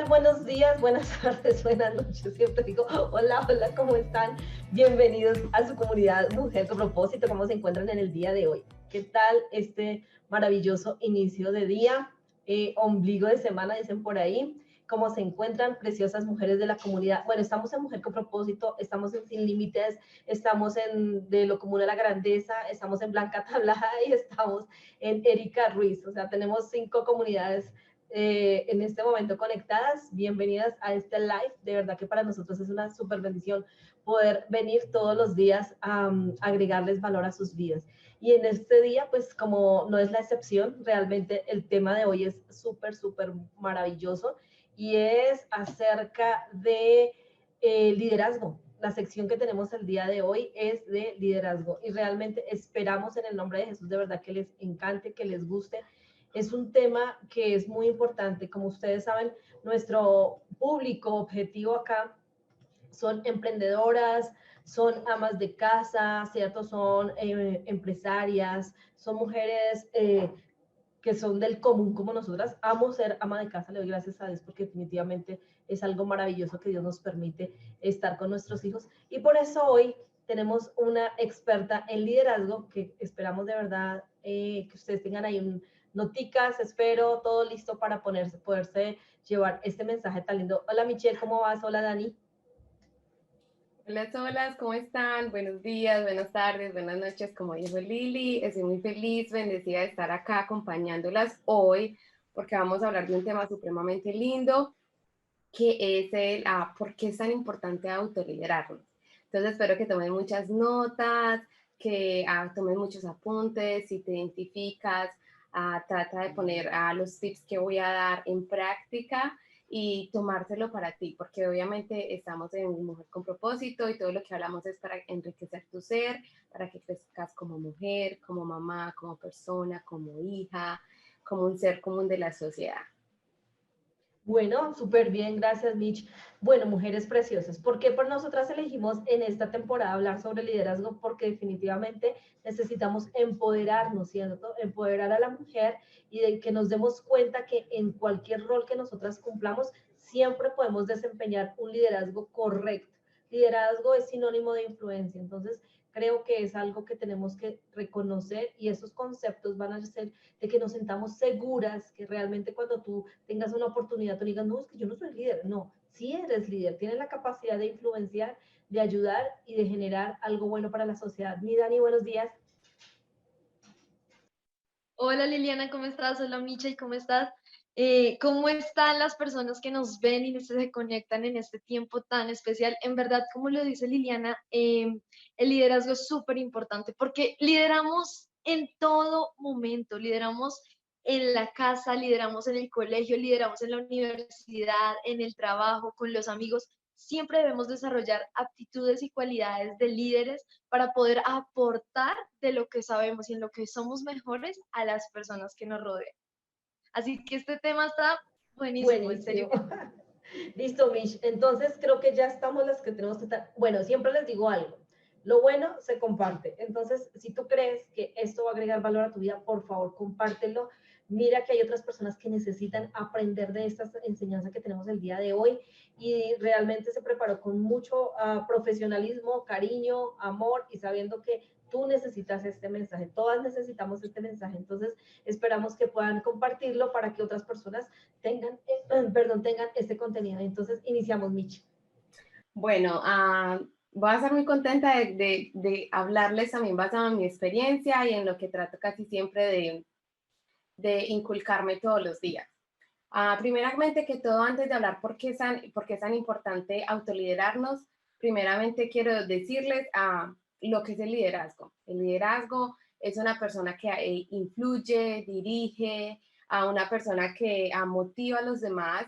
tal? Buenos días, buenas tardes, buenas noches. Siempre digo, hola, hola, ¿cómo están? Bienvenidos a su comunidad Mujer con Propósito. ¿Cómo se encuentran en el día de hoy? ¿Qué tal este maravilloso inicio de día? Ombligo de semana, dicen por ahí. ¿Cómo se encuentran preciosas mujeres de la comunidad? Bueno, estamos en Mujer con Propósito, estamos en Sin Límites, estamos en De lo Común a la Grandeza, estamos en Blanca Tablada y estamos en Erika Ruiz. O sea, tenemos 5 comunidades en este momento conectadas. Bienvenidas a este live. De verdad que para nosotros es una súper bendición poder venir todos los días a agregarles valor a sus vidas. Y en este día, pues como no es la excepción, realmente el tema de hoy es súper, súper maravilloso y es acerca de liderazgo. La sección que tenemos el día de hoy es de liderazgo y realmente esperamos en el nombre de Jesús de verdad que les encante, que les guste. Es un tema que es muy importante. Como ustedes saben, nuestro público objetivo acá son emprendedoras, son amas de casa, ¿cierto? Son empresarias, son mujeres que son del común como nosotras. Amo ser ama de casa, le doy gracias a Dios porque definitivamente es algo maravilloso que Dios nos permite estar con nuestros hijos. Y por eso hoy tenemos una experta en liderazgo que esperamos de verdad que ustedes tengan ahí un noticas, espero, todo listo para poderse llevar este mensaje tan lindo. Hola Michelle, ¿cómo vas? Hola Dani. Hola, hola, ¿cómo están? Buenos días, buenas tardes, buenas noches, como dijo Lili. Estoy muy feliz, bendecida de estar acá acompañándolas hoy, porque vamos a hablar de un tema supremamente lindo, que es el por qué es tan importante autoliderarnos. Entonces, espero que tomen muchas notas, que tomen muchos apuntes, si te identificas, trata de poner los tips que voy a dar en práctica y tomárselo para ti, porque obviamente estamos en Mujer con Propósito y todo lo que hablamos es para enriquecer tu ser, para que crezcas como mujer, como mamá, como persona, como hija, como un ser común de la sociedad. Bueno, súper bien, gracias Mitch. Bueno, mujeres preciosas, ¿por qué por nosotras elegimos en esta temporada hablar sobre liderazgo? Porque definitivamente necesitamos empoderarnos, ¿cierto? Empoderar a la mujer y de que nos demos cuenta que en cualquier rol que nosotras cumplamos, siempre podemos desempeñar un liderazgo correcto. Liderazgo es sinónimo de influencia, entonces creo que es algo que tenemos que reconocer y esos conceptos van a ser de que nos sentamos seguras, que realmente cuando tú tengas una oportunidad, tú digas, no, es que yo no soy líder, no, sí eres líder, tienes la capacidad de influenciar, de ayudar y de generar algo bueno para la sociedad. Mi Dani, buenos días. Hola Liliana, ¿cómo estás? Hola Micha, ¿y cómo estás? ¿Cómo están las personas que nos ven y se conectan en este tiempo tan especial? En verdad, como lo dice Liliana, el liderazgo es súper importante porque lideramos en todo momento, lideramos en la casa, lideramos en el colegio, lideramos en la universidad, en el trabajo, con los amigos. Siempre debemos desarrollar aptitudes y cualidades de líderes para poder aportar de lo que sabemos y en lo que somos mejores a las personas que nos rodean. Así que este tema está buenísimo, en Buenísimo. serio. Listo, Mish. Entonces creo que ya estamos las que tenemos que estar. Bueno, siempre les digo algo. Lo bueno se comparte. Entonces, si tú crees que esto va a agregar valor a tu vida, por favor, compártelo. Mira que hay otras personas que necesitan aprender de esta enseñanza que tenemos el día de hoy y realmente se preparó con mucho profesionalismo, cariño, amor y sabiendo que tú necesitas este mensaje, todas necesitamos este mensaje. Entonces, esperamos que puedan compartirlo para que otras personas tengan, tengan este contenido. Entonces, iniciamos, Michi. Bueno, voy a estar muy contenta de hablarles también basado en mi experiencia y en lo que trato casi siempre de inculcarme todos los días. Primeramente que todo, antes de hablar por qué es tan importante autoliderarnos, primeramente quiero decirles lo que es el liderazgo. El liderazgo es una persona que influye, dirige, a una persona que motiva a los demás,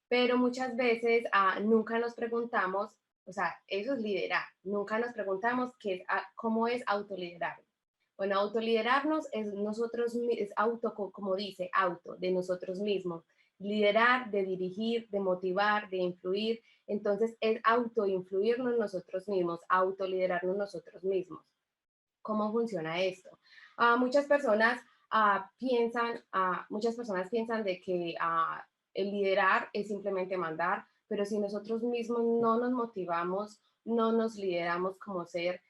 pero muchas veces nunca nos preguntamos, o sea, eso es liderar, nunca nos preguntamos cómo es autoliderar. Bueno, autoliderarnos es nosotros, es auto, como dice, auto, de nosotros mismos. Liderar, de dirigir, de motivar, de influir. Entonces es autoinfluirnos nosotros mismos, autoliderarnos nosotros mismos. ¿Cómo funciona esto? Muchas personas piensan de que El liderar es simplemente mandar, pero si nosotros mismos no nos motivamos, no nos lideramos como ser,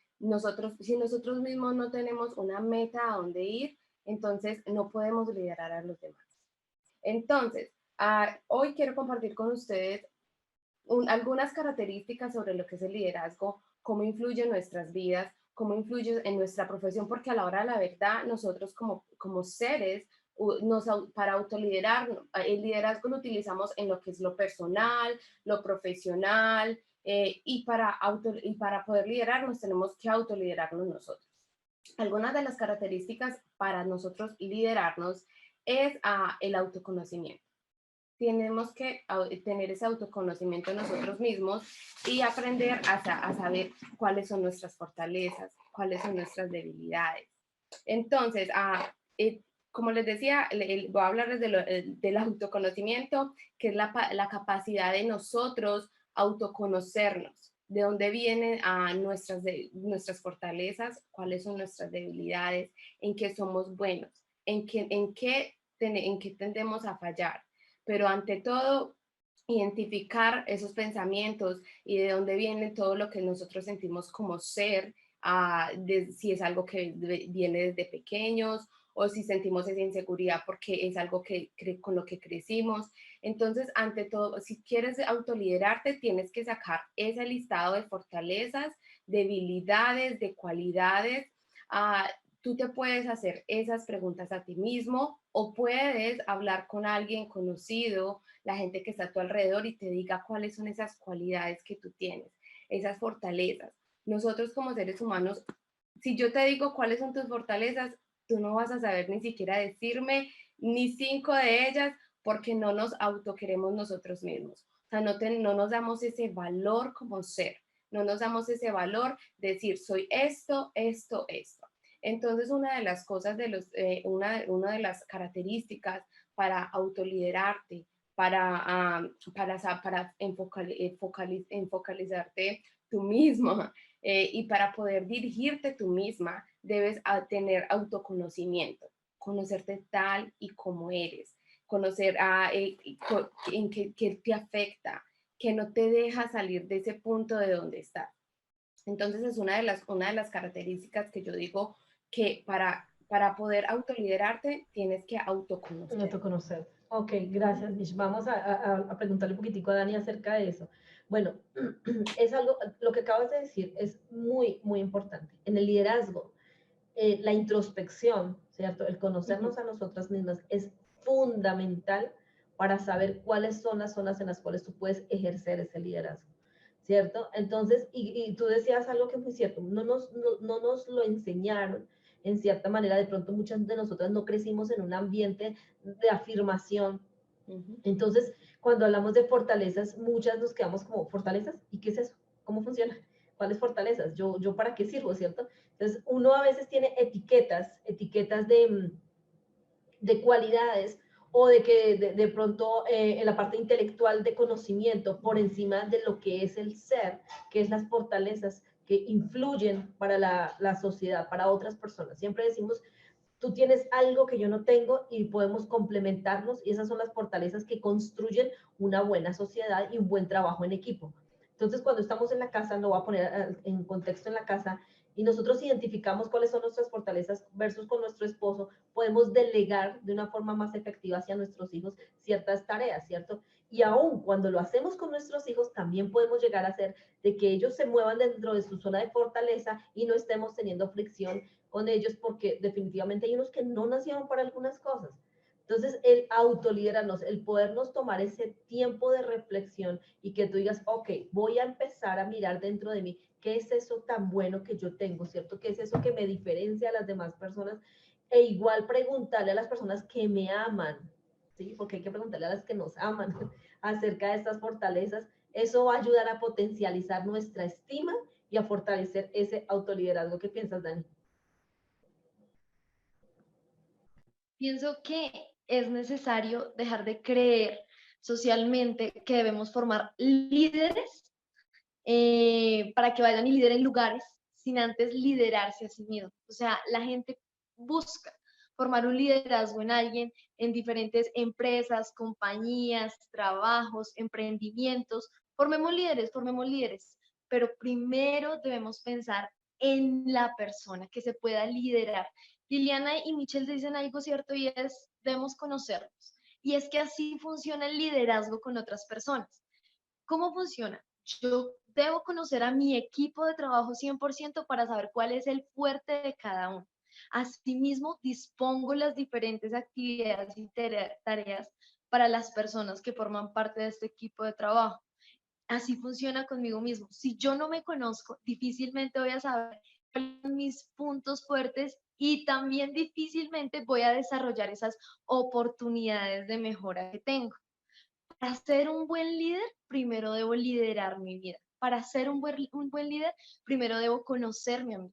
si nosotros mismos no tenemos una meta a dónde ir, entonces no podemos liderar a los demás. Entonces, hoy quiero compartir con ustedes algunas características sobre lo que es el liderazgo, cómo influye en nuestras vidas, cómo influye en nuestra profesión, porque a la hora de la verdad, nosotros como seres, para autoliderar, el liderazgo lo utilizamos en lo que es lo personal, lo profesional, y para poder liderarnos tenemos que autoliderarnos nosotros. Algunas de las características para nosotros liderarnos es el autoconocimiento. Tenemos que tener ese autoconocimiento nosotros mismos y aprender a saber cuáles son nuestras fortalezas, cuáles son nuestras debilidades. Entonces, como les decía, voy a hablarles del autoconocimiento, que es la capacidad de nosotros autoconocernos, de dónde vienen nuestras fortalezas, cuáles son nuestras debilidades, en qué somos buenos, en qué tendemos a fallar. Pero ante todo, identificar esos pensamientos y de dónde viene todo lo que nosotros sentimos como ser, si es algo que viene desde pequeños o si sentimos esa inseguridad porque es algo con lo que crecimos. Entonces, ante todo, si quieres autoliderarte, tienes que sacar ese listado de fortalezas, debilidades, de cualidades. Tú te puedes hacer esas preguntas a ti mismo o puedes hablar con alguien conocido, la gente que está a tu alrededor y te diga cuáles son esas cualidades que tú tienes, esas fortalezas. Nosotros como seres humanos, si yo te digo cuáles son tus fortalezas, tú no vas a saber ni siquiera decirme ni 5 de ellas porque no nos autoqueremos nosotros mismos. O sea, no nos damos ese valor como ser, no nos damos ese valor de decir soy esto, esto, esto. Entonces, una de las cosas, una de las características para autoliderarte, para enfocalizarte tú misma y para poder dirigirte tú misma, debes tener autoconocimiento, conocerte tal y como eres, conocer en qué te afecta, que no te deja salir de ese punto de donde estás. Entonces, es una de las características que yo digo que para poder autoliderarte tienes que autoconocer. Autoconocer. Ok, gracias, Mish. Vamos a preguntarle un poquitico a Dani acerca de eso. Bueno, es algo, lo que acabas de decir es muy, muy importante. En el liderazgo, la introspección, ¿cierto? El conocernos a nosotras mismas es fundamental para saber cuáles son las zonas en las cuales tú puedes ejercer ese liderazgo, ¿cierto? Entonces, y tú decías algo que es muy cierto, no nos lo enseñaron en cierta manera, de pronto muchas de nosotras no crecimos en un ambiente de afirmación. Entonces, cuando hablamos de fortalezas, muchas nos quedamos como, ¿fortalezas? ¿Y qué es eso? ¿Cómo funciona? ¿Cuáles fortalezas? ¿Yo para qué sirvo, cierto? Entonces, uno a veces tiene etiquetas de cualidades o de que de pronto en la parte intelectual de conocimiento por encima de lo que es el ser, que es las fortalezas que influyen para la sociedad, para otras personas. Siempre decimos, tú tienes algo que yo no tengo y podemos complementarnos y esas son las fortalezas que construyen una buena sociedad y un buen trabajo en equipo. Entonces, cuando estamos en la casa, lo voy a poner en contexto en la casa, y nosotros identificamos cuáles son nuestras fortalezas versus con nuestro esposo, podemos delegar de una forma más efectiva hacia nuestros hijos ciertas tareas, ¿cierto? Y aún cuando lo hacemos con nuestros hijos, también podemos llegar a hacer de que ellos se muevan dentro de su zona de fortaleza y no estemos teniendo fricción con ellos, porque definitivamente hay unos que no nacieron para algunas cosas. Entonces, el autoliderarnos, el podernos tomar ese tiempo de reflexión y que tú digas, ok, voy a empezar a mirar dentro de mí, ¿qué es eso tan bueno que yo tengo, cierto? ¿Qué es eso que me diferencia a las demás personas? E igual preguntarle a las personas que me aman, ¿sí? Porque hay que preguntarle a las que nos aman acerca de estas fortalezas. Eso va a ayudar a potencializar nuestra estima y a fortalecer ese autoliderazgo. ¿Qué piensas, Dani? Pienso que es necesario dejar de creer socialmente que debemos formar líderes para que vayan y lideren lugares sin antes liderarse a sí mismos. O sea, la gente busca formar un liderazgo en alguien, en diferentes empresas, compañías, trabajos, emprendimientos. Formemos líderes, pero primero debemos pensar en la persona que se pueda liderar. Liliana y Michelle dicen algo cierto y es, debemos conocernos. Y es que así funciona el liderazgo con otras personas. ¿Cómo funciona? Yo debo conocer a mi equipo de trabajo 100% para saber cuál es el fuerte de cada uno. Asimismo, dispongo las diferentes actividades y tareas para las personas que forman parte de este equipo de trabajo. Así funciona conmigo mismo. Si yo no me conozco, difícilmente voy a saber cuáles son mis puntos fuertes y también difícilmente voy a desarrollar esas oportunidades de mejora que tengo. Para ser un buen líder, primero debo liderar mi vida. Para ser un buen líder, primero debo conocerme a mí.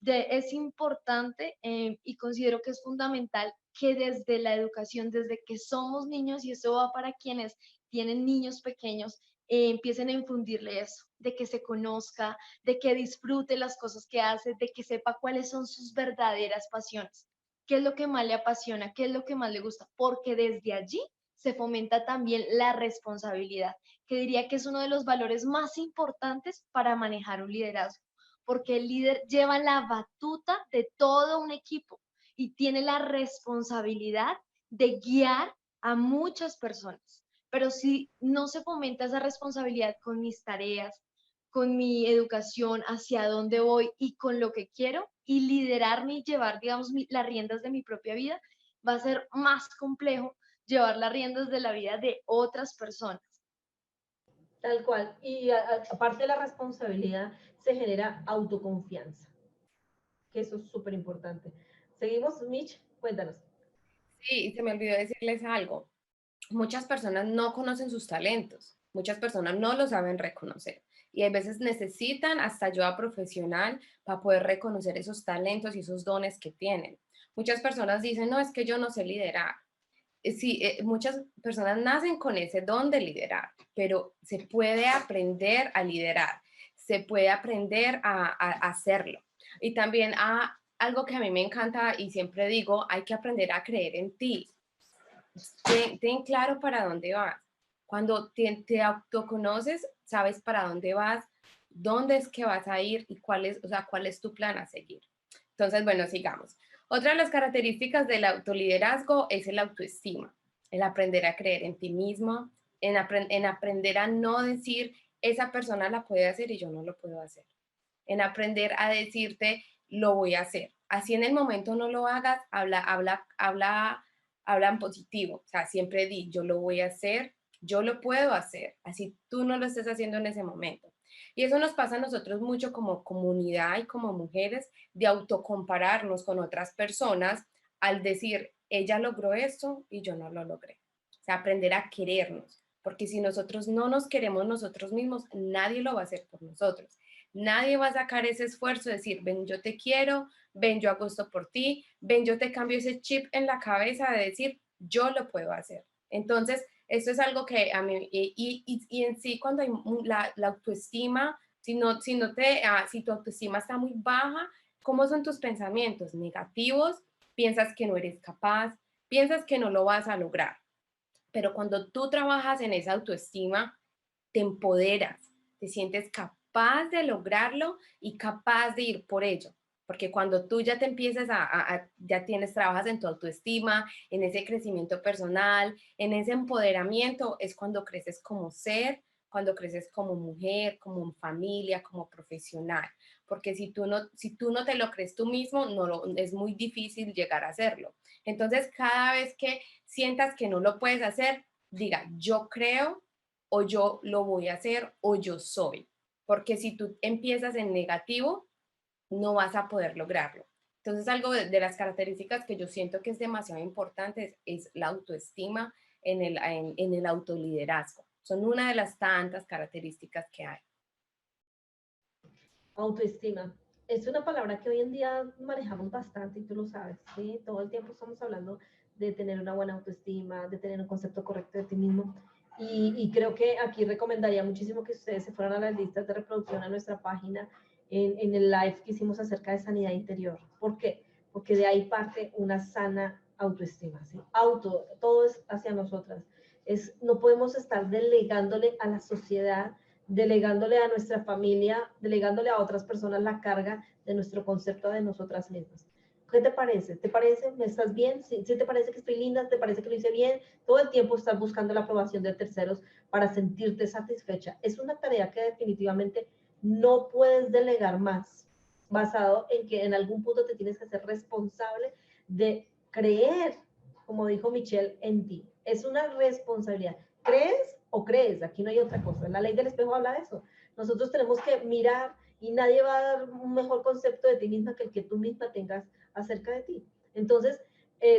Es importante y considero que es fundamental que desde la educación, desde que somos niños, y eso va para quienes tienen niños pequeños, empiecen a infundirle eso, de que se conozca, de que disfrute las cosas que hace, de que sepa cuáles son sus verdaderas pasiones, qué es lo que más le apasiona, qué es lo que más le gusta, porque desde allí se fomenta también la responsabilidad, que diría que es uno de los valores más importantes para manejar un liderazgo, porque el líder lleva la batuta de todo un equipo y tiene la responsabilidad de guiar a muchas personas. Pero si no se fomenta esa responsabilidad con mis tareas, con mi educación, hacia dónde voy y con lo que quiero, y liderarme y llevar, digamos, las riendas de mi propia vida, va a ser más complejo llevar las riendas de la vida de otras personas. Tal cual. Y aparte de la responsabilidad, se genera autoconfianza, que eso es súper importante. Seguimos, Mitch, cuéntanos. Sí, se me olvidó decirles algo. Muchas personas no conocen sus talentos, muchas personas no lo saben reconocer y a veces necesitan hasta ayuda profesional para poder reconocer esos talentos y esos dones que tienen. Muchas personas dicen, no, es que yo no sé liderar. Sí, muchas personas nacen con ese don de liderar, pero se puede aprender a liderar, se puede aprender a hacerlo. Y también algo que a mí me encanta y siempre digo, hay que aprender a creer en ti. Ten claro para dónde vas. Cuando te autoconoces, sabes para dónde vas, dónde es que vas a ir y cuál es tu plan a seguir. Entonces, bueno, sigamos. Otra de las características del autoliderazgo es el autoestima, el aprender a creer en ti mismo, en aprender a no decir, esa persona la puede hacer y yo no lo puedo hacer. En aprender a decirte, lo voy a hacer. Así en el momento no lo hagas, habla en positivo. O sea, siempre di, yo lo voy a hacer, yo lo puedo hacer. Así tú no lo estés haciendo en ese momento. Y eso nos pasa a nosotros mucho como comunidad y como mujeres, de autocompararnos con otras personas al decir, ella logró esto y yo no lo logré. O sea, aprender a querernos, porque si nosotros no nos queremos nosotros mismos, nadie lo va a hacer por nosotros. Nadie va a sacar ese esfuerzo de decir, ven, yo te quiero, ven, yo hago esto por ti, ven, yo te cambio ese chip en la cabeza de decir, yo lo puedo hacer. Entonces, esto es algo que a mí, y en sí, cuando hay la autoestima, si tu autoestima está muy baja, ¿cómo son tus pensamientos? Negativos, piensas que no eres capaz, piensas que no lo vas a lograr. Pero cuando tú trabajas en esa autoestima, te empoderas, te sientes capaz de lograrlo y capaz de ir por ello. Porque cuando tú ya te empiezas ya trabajas en tu autoestima, en ese crecimiento personal, en ese empoderamiento, es cuando creces como ser, cuando creces como mujer, como familia, como profesional. Porque si tú no te lo crees tú mismo, es muy difícil llegar a hacerlo. Entonces, cada vez que sientas que no lo puedes hacer, diga, yo creo, o yo lo voy a hacer, o yo soy. Porque si tú empiezas en negativo, no vas a poder lograrlo. Entonces, algo de las características que yo siento que es demasiado importante es la autoestima en el autoliderazgo. Son una de las tantas características que hay. Autoestima. Es una palabra que hoy en día manejamos bastante y tú lo sabes, ¿sí? Todo el tiempo estamos hablando de tener una buena autoestima, de tener un concepto correcto de ti mismo. Y creo que aquí recomendaría muchísimo que ustedes se fueran a las listas de reproducción a nuestra página en el live que hicimos acerca de sanidad interior. ¿Por qué? porque de ahí parte una sana autoestima, ¿sí? Todo es hacia nosotras. No podemos estar delegándole a la sociedad, delegándole a nuestra familia, delegándole a otras personas la carga de nuestro concepto de nosotras mismas. ¿Qué te parece? ¿Te parece? ¿Me estás bien? ¿Sí, te parece que estoy linda? ¿Te parece que lo hice bien? Todo el tiempo estás buscando la aprobación de terceros para sentirte satisfecha. Es una tarea que definitivamente no puedes delegar más, basado en que en algún punto te tienes que ser responsable de creer, como dijo Michelle, en ti. Es una responsabilidad. ¿Crees o crees? Aquí no hay otra cosa. La ley del espejo habla de eso. Nosotros tenemos que mirar y nadie va a dar un mejor concepto de ti misma que el que tú misma tengas acerca de ti. Entonces,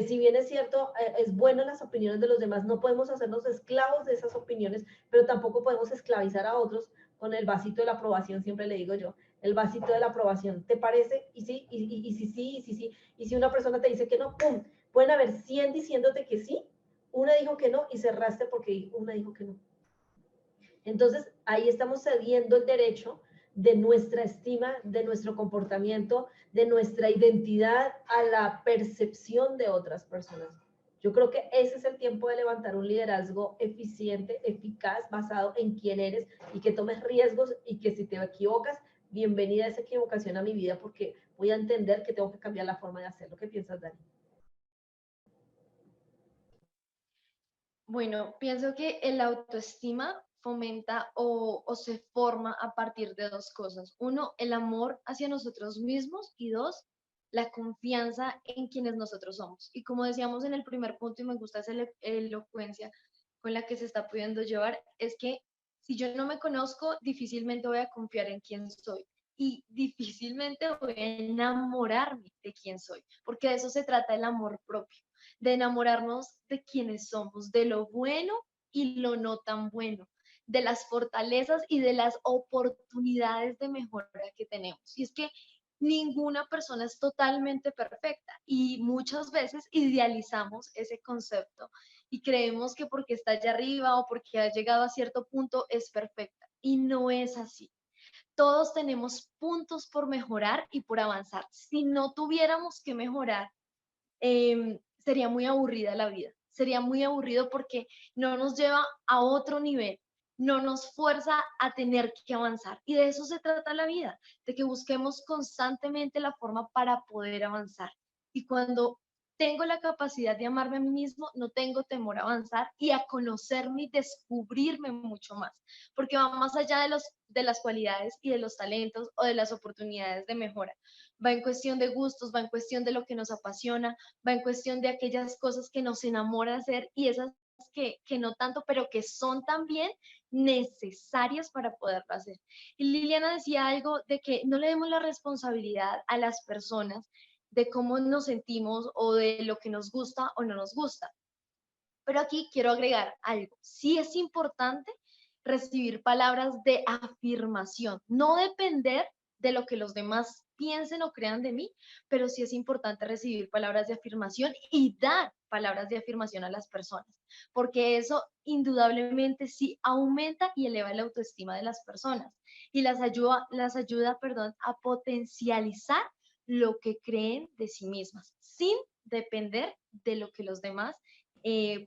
si bien es cierto, es bueno las opiniones de los demás, no podemos hacernos esclavos de esas opiniones, pero tampoco podemos esclavizar a otros con el vasito de la aprobación, siempre le digo yo, el vasito de la aprobación. ¿Te parece? Y sí, y sí, sí, y sí, sí. Y si una persona te dice que no, ¡pum! Pueden haber 100 diciéndote que sí, una dijo que no y cerraste porque una dijo que no. Entonces, ahí estamos cediendo el derecho de nuestra estima, de nuestro comportamiento, de nuestra identidad a la percepción de otras personas. Yo creo que ese es el tiempo de levantar un liderazgo eficiente, eficaz, basado en quién eres y que tomes riesgos y que si te equivocas, bienvenida a esa equivocación a mi vida porque voy a entender que tengo que cambiar la forma de hacerlo. ¿Qué piensas, Dani? Bueno, pienso que el autoestima fomenta o se forma a partir de dos cosas. Uno, el amor hacia nosotros mismos y dos, la confianza en quienes nosotros somos. Y como decíamos en el primer punto, y me gusta esa elocuencia con la que se está pudiendo llevar, es que si yo no me conozco, difícilmente voy a confiar en quién soy y difícilmente voy a enamorarme de quién soy, porque de eso se trata el amor propio, de enamorarnos de quienes somos, de lo bueno y lo no tan bueno, de las fortalezas y de las oportunidades de mejora que tenemos. Y es que ninguna persona es totalmente perfecta y muchas veces idealizamos ese concepto y creemos que porque está allá arriba o porque ha llegado a cierto punto es perfecta. Y no es así. Todos tenemos puntos por mejorar y por avanzar. Si no tuviéramos que mejorar, sería muy aburrida la vida. Sería muy aburrido porque no nos lleva a otro nivel, no nos fuerza a tener que avanzar. Y de eso se trata la vida, de que busquemos constantemente la forma para poder avanzar. Y cuando tengo la capacidad de amarme a mí mismo, no tengo temor a avanzar y a conocerme y descubrirme mucho más, porque va más allá de las cualidades y de los talentos o de las oportunidades de mejora. Va en cuestión de gustos, va en cuestión de lo que nos apasiona, va en cuestión de aquellas cosas que nos enamora hacer y esas que no tanto, pero que son también necesarias para poderlo hacer. Y Liliana decía algo de que no le demos la responsabilidad a las personas de cómo nos sentimos o de lo que nos gusta o no nos gusta. Pero aquí quiero agregar algo. Sí es importante recibir palabras de afirmación, no depender de lo que los demás piensen o crean de mí, pero sí es importante recibir palabras de afirmación y dar palabras de afirmación a las personas, porque eso indudablemente sí aumenta y eleva la autoestima de las personas y las ayuda, perdón, a potencializar lo que creen de sí mismas, sin depender de lo que los demás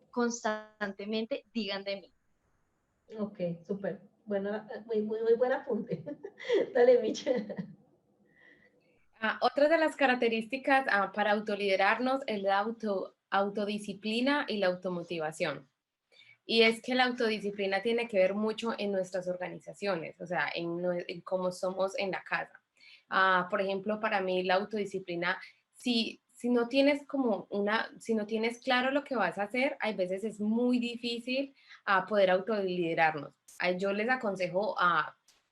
constantemente digan de mí. Ok, súper. Bueno, muy buen apunte. Dale, Michelle. Otra de las características para autoliderarnos es la autodisciplina y la automotivación. Y es que la autodisciplina tiene que ver mucho en nuestras organizaciones, o sea, en cómo somos en la casa. Por ejemplo, para mí la autodisciplina, si no tienes si no tienes claro lo que vas a hacer, hay veces es muy difícil poder autoliderarnos. Yo les aconsejo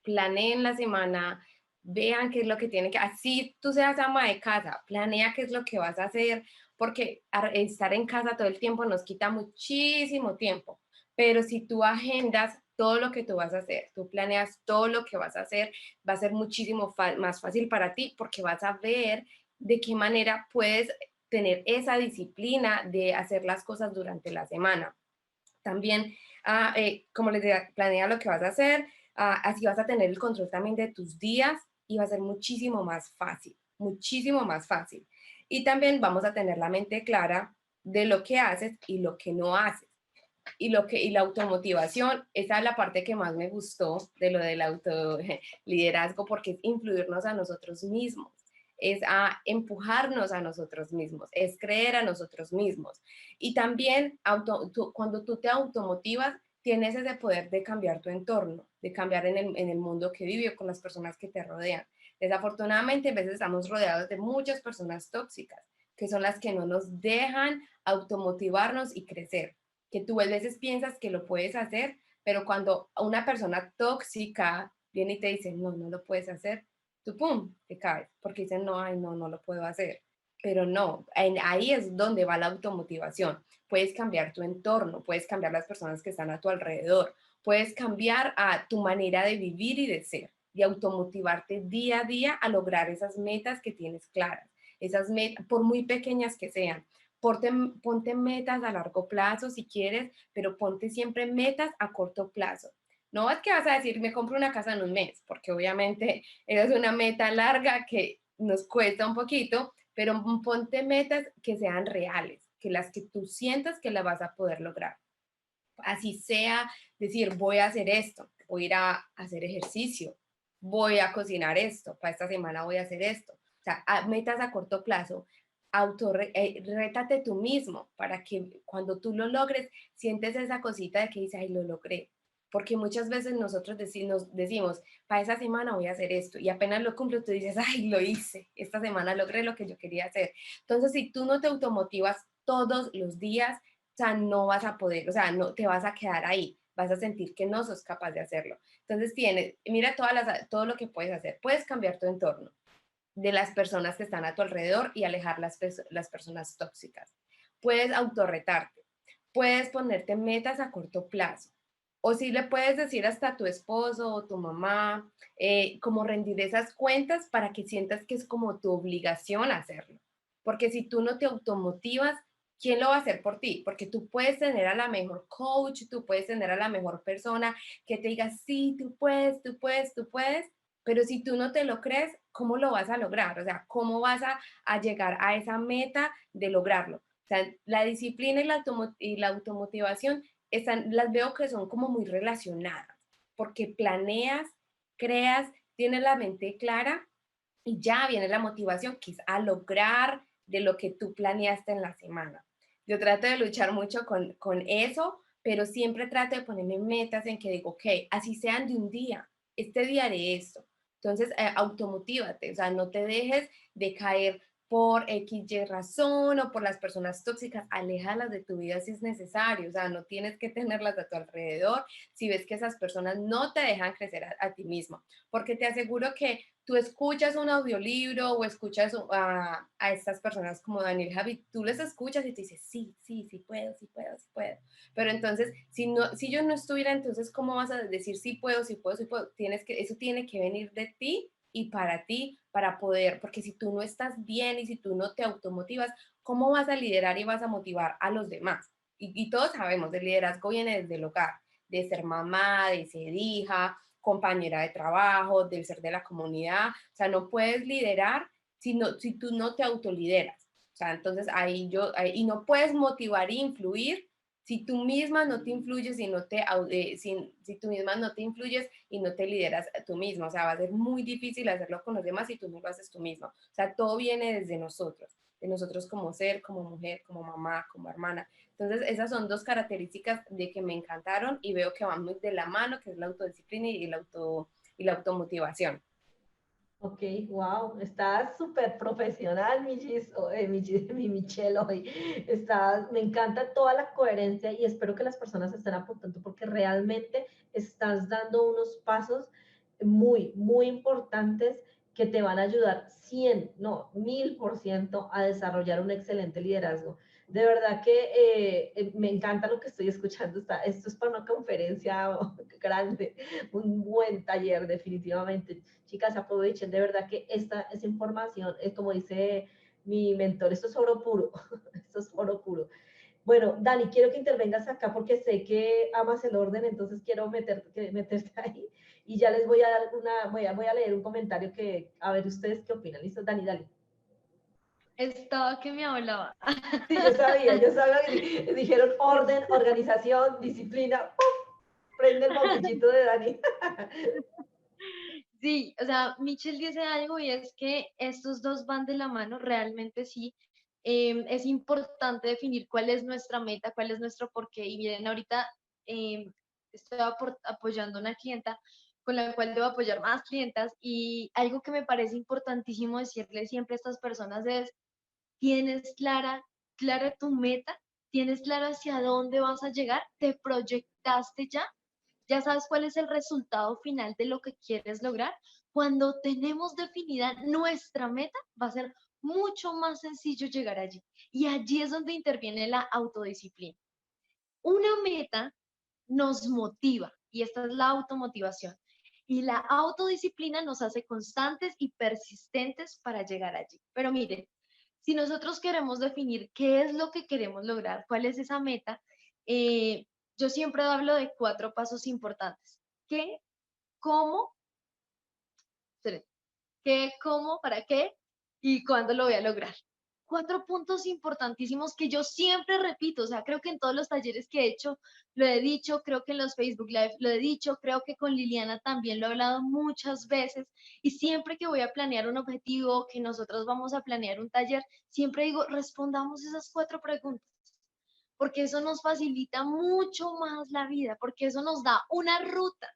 planeen la semana, vean qué es lo que tienen que, así tú seas ama de casa, planea qué es lo que vas a hacer, porque estar en casa todo el tiempo nos quita muchísimo tiempo. Pero si tú agendas todo lo que tú vas a hacer, tú planeas todo lo que vas a hacer, va a ser muchísimo más fácil para ti porque vas a ver de qué manera puedes tener esa disciplina de hacer las cosas durante la semana. También, como les decía, planea lo que vas a hacer, así vas a tener el control también de tus días y va a ser muchísimo más fácil, muchísimo más fácil. Y también vamos a tener la mente clara de lo que haces y lo que no haces. Y la automotivación, esa es la parte que más me gustó de lo del autoliderazgo, porque es influirnos a nosotros mismos, es a empujarnos a nosotros mismos, es creer a nosotros mismos. Y también cuando tú te automotivas, tienes ese poder de cambiar tu entorno, de cambiar en el mundo que vives, con las personas que te rodean. Desafortunadamente, a veces estamos rodeados de muchas personas tóxicas, que son las que no nos dejan automotivarnos y crecer, que tú a veces piensas que lo puedes hacer, pero cuando una persona tóxica viene y te dice, no, no lo puedes hacer, tú, pum, te caes, porque dicen, no, ay, no, no lo puedo hacer. Pero no, ahí es donde va la automotivación. Puedes cambiar tu entorno, puedes cambiar las personas que están a tu alrededor, puedes cambiar a tu manera de vivir y de ser, y automotivarte día a día a lograr esas metas que tienes claras, esas metas, por muy pequeñas que sean. Ponte metas a largo plazo si quieres, pero ponte siempre metas a corto plazo. No es que vas a decir, me compro una casa en un mes, porque obviamente esa es una meta larga que nos cuesta un poquito, pero ponte metas que sean reales, que las que tú sientas que las vas a poder lograr. Así sea decir, voy a hacer esto, voy a ir a hacer ejercicio, voy a cocinar esto, para esta semana voy a hacer esto. O sea, metas a corto plazo, rétate tú mismo para que cuando tú lo logres, sientes esa cosita de que dices, ay, lo logré. Porque muchas veces nosotros decimos, para esa semana voy a hacer esto, y apenas lo cumplo, tú dices, ay, lo hice, esta semana logré lo que yo quería hacer. Entonces, si tú no te automotivas todos los días, o sea, no vas a poder, o sea, no te vas a quedar ahí, vas a sentir que no sos capaz de hacerlo. Entonces mira todo lo que puedes hacer. Puedes cambiar tu entorno de las personas que están a tu alrededor y alejar las personas tóxicas. Puedes autorretarte, puedes ponerte metas a corto plazo. O si le puedes decir hasta a tu esposo o tu mamá, como rendir esas cuentas para que sientas que es como tu obligación hacerlo. Porque si tú no te automotivas, ¿quién lo va a hacer por ti? Porque tú puedes tener a la mejor coach, tú puedes tener a la mejor persona que te diga, sí, tú puedes, tú puedes, tú puedes, pero si tú no te lo crees, ¿cómo lo vas a lograr? O sea, ¿cómo vas a llegar a esa meta de lograrlo? O sea, la disciplina y la automotivación las veo que son como muy relacionadas, porque planeas, creas, tienes la mente clara y ya viene la motivación, que es a lograr de lo que tú planeaste en la semana. Yo trato de luchar mucho con eso, pero siempre trato de ponerme metas en que digo, ok, así sean de un día, este día haré esto. Entonces, automotívate, o sea, no te dejes de caer por X, Y razón o por las personas tóxicas, aléjalas de tu vida si es necesario, o sea, no tienes que tenerlas a tu alrededor si ves que esas personas no te dejan crecer a ti mismo, porque te aseguro que tú escuchas un audiolibro o escuchas a estas personas como Daniel Javi, tú les escuchas y te dices, sí, sí, sí puedo, sí puedo, sí puedo. Pero entonces, si yo no estuviera, entonces, ¿cómo vas a decir sí puedo, sí puedo, sí puedo? Eso tiene que venir de ti y para ti, para poder, porque si tú no estás bien y si tú no te automotivas, ¿cómo vas a liderar y vas a motivar a los demás? Y todos sabemos, el liderazgo viene desde el hogar, de ser mamá, de ser hija, compañera de trabajo, del ser de la comunidad. O sea, no puedes liderar si tú no te autolideras. O sea, entonces y no puedes motivar e influir si tú misma no te influyes y no si tú misma no te influyes y no te lideras tú misma. O sea, va a ser muy difícil hacerlo con los demás si tú no lo haces tú misma. O sea, todo viene desde nosotros, de nosotros como ser, como mujer, como mamá, como hermana. Entonces, esas son dos características de que me encantaron y veo que van muy de la mano, que es la autodisciplina y la automotivación. Ok, wow, estás súper profesional, mi Michelle hoy. Me encanta toda la coherencia y espero que las personas estén apuntando porque realmente estás dando unos pasos muy, muy importantes que te van a ayudar 100, no, 1000% a desarrollar un excelente liderazgo. De verdad que me encanta lo que estoy escuchando. Esto es para una conferencia grande, un buen taller definitivamente. Chicas, aprovechen, de verdad que esta es información, como dice mi mentor, esto es oro puro, esto es oro puro. Bueno, Dani, quiero que intervengas acá porque sé que amas el orden, entonces quiero meterte ahí y ya les voy a dar voy a leer un comentario que, a ver ustedes qué opinan. ¿Listo? Dani, dale. Estaba que me hablaba. Sí, yo sabía que dijeron orden, organización, disciplina. ¡Pum! Prende el bombillito de Dani. Sí, o sea, Michelle dice algo y es que estos dos van de la mano, realmente sí. Es importante definir cuál es nuestra meta, cuál es nuestro porqué. Y miren, ahorita estoy apoyando a una clienta con la cual debo apoyar más clientas y algo que me parece importantísimo decirle siempre a estas personas es, ¿tienes clara tu meta? ¿Tienes claro hacia dónde vas a llegar? ¿Te proyectaste ya? ¿Ya sabes cuál es el resultado final de lo que quieres lograr? Cuando tenemos definida nuestra meta, va a ser mucho más sencillo llegar allí. Y allí es donde interviene la autodisciplina. Una meta nos motiva y esta es la automotivación. Y la autodisciplina nos hace constantes y persistentes para llegar allí. Pero miren, si nosotros queremos definir qué es lo que queremos lograr, cuál es esa meta, yo siempre hablo de 4 pasos importantes. ¿Qué? ¿Cómo? Esperen. ¿Qué? ¿Cómo? ¿Para qué? ¿Y cuándo lo voy a lograr? 4 puntos importantísimos que yo siempre repito, o sea, creo que en todos los talleres que he hecho lo he dicho, creo que en los Facebook Live lo he dicho, creo que con Liliana también lo he hablado muchas veces y siempre que voy a planear un objetivo, que nosotros vamos a planear un taller, siempre digo, respondamos esas 4 preguntas porque eso nos facilita mucho más la vida, porque eso nos da una ruta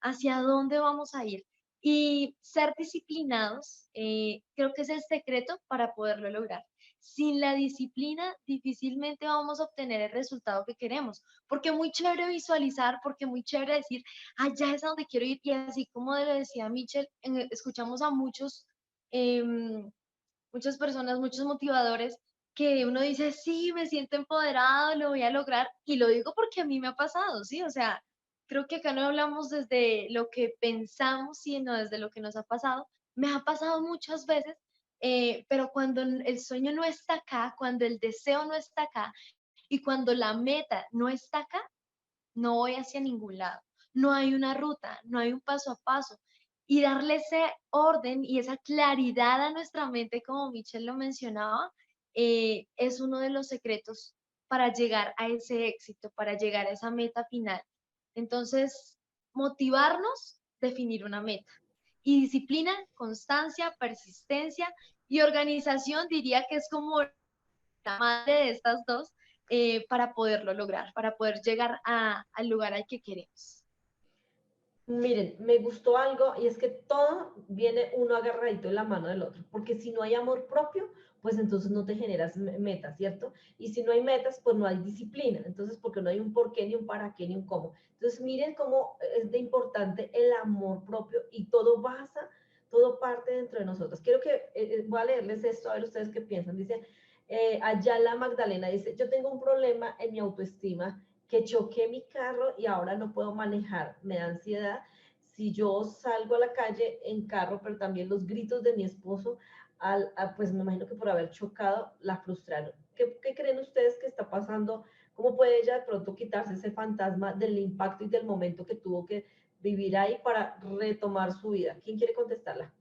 hacia dónde vamos a ir. Y ser disciplinados, creo que es el secreto para poderlo lograr. Sin la disciplina, difícilmente vamos a obtener el resultado que queremos, porque muy chévere visualizar, porque muy chévere decir, allá es a donde quiero ir, y así como le decía Michelle, escuchamos a muchas personas, muchos motivadores que uno dice, sí, me siento empoderado, lo voy a lograr, y lo digo porque a mí me ha pasado, ¿sí? O sea, creo que acá no hablamos desde lo que pensamos, sino desde lo que nos ha pasado. Me ha pasado muchas veces, pero cuando el sueño no está acá, cuando el deseo no está acá y cuando la meta no está acá, no voy hacia ningún lado. No hay una ruta, no hay un paso a paso. Y darle ese orden y esa claridad a nuestra mente, como Michelle lo mencionaba, es uno de los secretos para llegar a ese éxito, para llegar a esa meta final. Entonces, motivarnos, definir una meta. Y disciplina, constancia, persistencia y organización, diría que es como la madre de estas dos para poderlo lograr, para poder llegar al lugar al que queremos. Miren, me gustó algo y es que todo viene uno agarradito en la mano del otro, porque si no hay amor propio, pues entonces no te generas metas, ¿cierto? Y si no hay metas, pues no hay disciplina, entonces porque no hay un por qué, ni un para qué, ni un cómo. Entonces miren cómo es de importante el amor propio y todo parte dentro de nosotros. Quiero que, voy a leerles esto, a ver ustedes qué piensan. Dice, Ayala Magdalena dice, yo tengo un problema en mi autoestima que choqué mi carro y ahora no puedo manejar, me da ansiedad si yo salgo a la calle en carro, pero también los gritos de mi esposo, pues me imagino que por haber chocado, la frustraron. ¿Qué creen ustedes que está pasando? ¿Cómo puede ella de pronto quitarse ese fantasma del impacto y del momento que tuvo que vivir ahí para retomar su vida? ¿Quién quiere contestarla?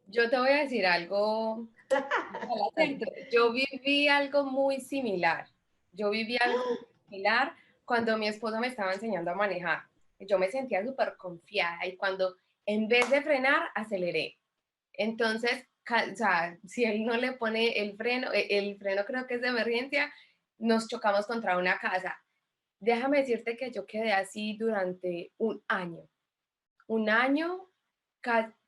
Yo te voy a decir algo al acento. Yo viví algo muy similar. Yo viví algo muy similar cuando mi esposo me estaba enseñando a manejar. Yo me sentía súper confiada y cuando en vez de frenar, aceleré. Entonces, o sea, si él no le pone el freno creo que es de emergencia, nos chocamos contra una casa. Déjame decirte que yo quedé así durante un año. Un año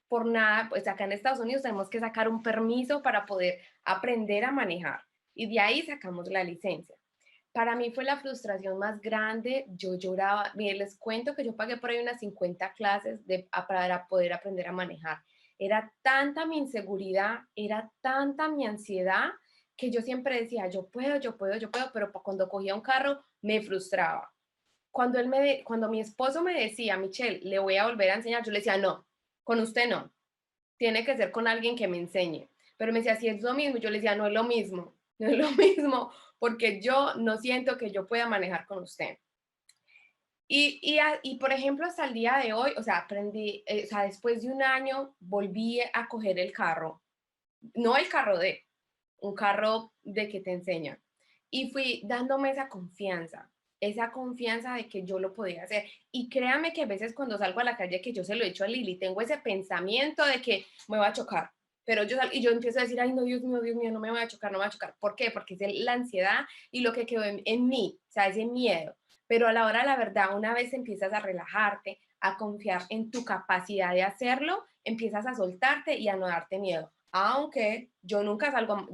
por nada, pues acá en Estados Unidos tenemos que sacar un permiso para poder aprender a manejar y de ahí sacamos la licencia. Para mí fue la frustración más grande, yo lloraba, miren, les cuento que yo pagué por ahí unas 50 clases para poder aprender a manejar. Era tanta mi inseguridad, era tanta mi ansiedad que yo siempre decía, yo puedo, yo puedo, yo puedo, pero cuando cogía un carro me frustraba. Cuando mi esposo me decía, Michelle, le voy a volver a enseñar, yo le decía, no, con usted no, tiene que ser con alguien que me enseñe. Pero me decía, si es lo mismo, yo le decía, no es lo mismo, no es lo mismo, porque yo no siento que yo pueda manejar con usted. Y por ejemplo, hasta el día de hoy, o sea, aprendí, o sea, después de un año volví a coger el carro, no el carro de, un carro de que te enseña. Y fui dándome esa confianza de que yo lo podía hacer. Y créame que a veces cuando salgo a la calle, que yo se lo he hecho a Lili, tengo ese pensamiento de que me va a chocar. Pero y yo empiezo a decir, ay, no, Dios mío, no me voy a chocar, no me voy a chocar. ¿Por qué? Porque es la ansiedad y lo que quedó en mí, o sea, ese miedo. Pero a la hora de la verdad, una vez empiezas a relajarte, a confiar en tu capacidad de hacerlo, empiezas a soltarte y a no darte miedo. Aunque yo nunca salgo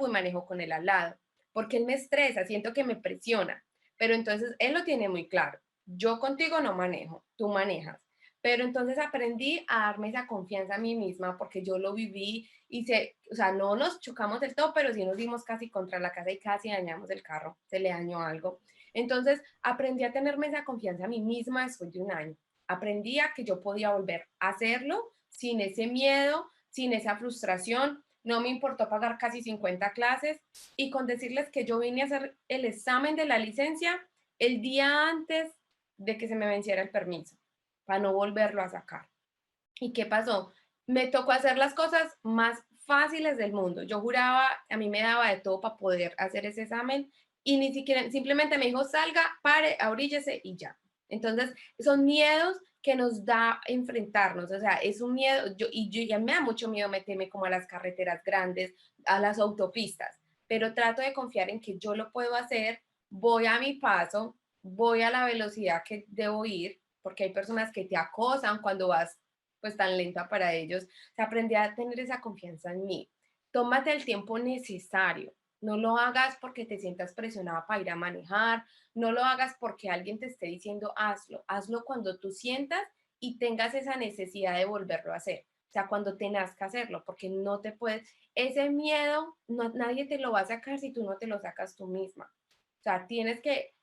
y manejo con él al lado, porque él me estresa, siento que me presiona, pero entonces él lo tiene muy claro. Yo contigo no manejo, tú manejas. Pero entonces aprendí a darme esa confianza a mí misma porque yo lo viví y o sea, no nos chocamos del todo, pero sí nos dimos casi contra la casa y casi dañamos el carro, se le dañó algo. Entonces aprendí a tenerme esa confianza a mí misma después de un año. Aprendí a que yo podía volver a hacerlo sin ese miedo, sin esa frustración. No me importó pagar casi 50 clases y con decirles que yo vine a hacer el examen de la licencia el día antes de que se me venciera el permiso, para no volverlo a sacar. ¿Y qué pasó? Me tocó hacer las cosas más fáciles del mundo. Yo juraba, a mí me daba de todo para poder hacer ese examen y ni siquiera, simplemente me dijo, salga, pare, abríllese y ya. Entonces, son miedos que nos da enfrentarnos, o sea, es un miedo, ya me da mucho miedo meterme como a las carreteras grandes, a las autopistas, pero trato de confiar en que yo lo puedo hacer, voy a mi paso, voy a la velocidad que debo ir, porque hay personas que te acosan cuando vas pues tan lenta para ellos. O sea, aprendí a tener esa confianza en mí. Tómate el tiempo necesario. No lo hagas porque te sientas presionada para ir a manejar. No lo hagas porque alguien te esté diciendo hazlo. Hazlo cuando tú sientas y tengas esa necesidad de volverlo a hacer. O sea, cuando te nazca hacerlo, porque no te puedes, ese miedo, no, nadie te lo va a sacar si tú no te lo sacas tú misma. O sea, tienes que,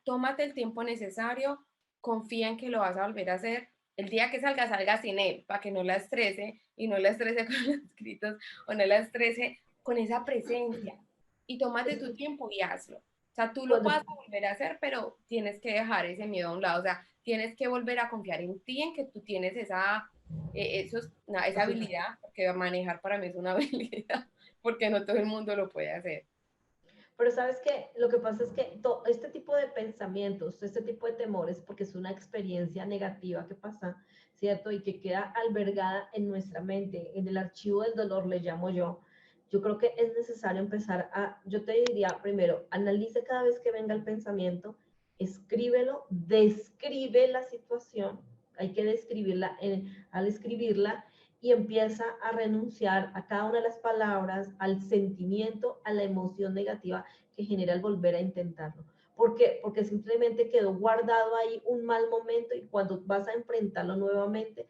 tómate el tiempo necesario, confía en que lo vas a volver a hacer. El día que salga sin él, para que no la estrese y no la estrese con los gritos o no la estrese con esa presencia. Y tómate tu tiempo y hazlo. O sea, tú lo Cuando, vas a volver a hacer, pero tienes que dejar ese miedo a un lado. O sea, tienes que volver a confiar en ti, en que tú tienes esa habilidad, porque manejar para mí es una habilidad, porque no todo el mundo lo puede hacer. pero sabes que lo que pasa es que este tipo de pensamientos, este tipo de temores, porque es una experiencia negativa que pasa, ¿cierto? Y que queda albergada en nuestra mente, en el archivo del dolor, le llamo yo. Yo creo que es necesario empezar yo te diría primero, analice cada vez que venga el pensamiento, escríbelo, describe la situación, hay que describirla, al escribirla, y empieza a renunciar a cada una de las palabras, al sentimiento, a la emoción negativa que genera el volver a intentarlo. ¿Por qué? Porque simplemente quedó guardado ahí un mal momento y cuando vas a enfrentarlo nuevamente,